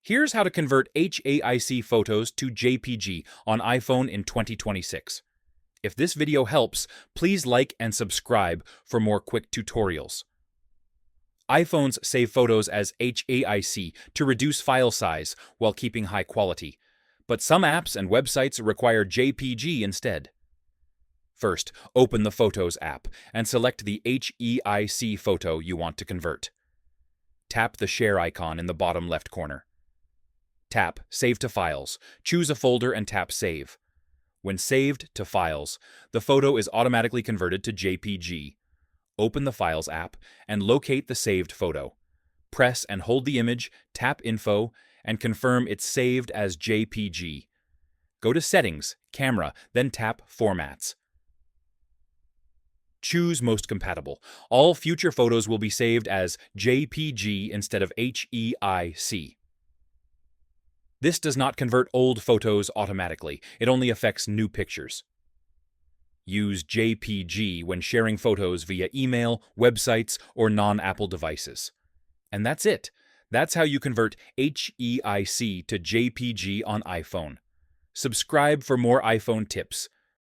Here's how to convert HEIC photos to JPG on iPhone in 2026. If this video helps, please like and subscribe for more quick tutorials. iPhones save photos as HEIC to reduce file size while keeping high quality, but some apps and websites require JPG instead. First, open the Photos app and select the HEIC photo you want to convert. Tap the share icon in the bottom left corner. Tap Save to Files, choose a folder and tap Save. When saved to Files, the photo is automatically converted to JPG. Open the Files app and locate the saved photo. Press and hold the image, tap Info, and confirm it's saved as JPG. Go to Settings, Camera, then tap Formats. Choose Most Compatible. All future photos will be saved as JPG instead of HEIC. This does not convert old photos automatically. It only affects new pictures. Use JPG when sharing photos via email, websites, or non-Apple devices. And that's it. That's how you convert HEIC to JPG on iPhone. Subscribe for more iPhone tips.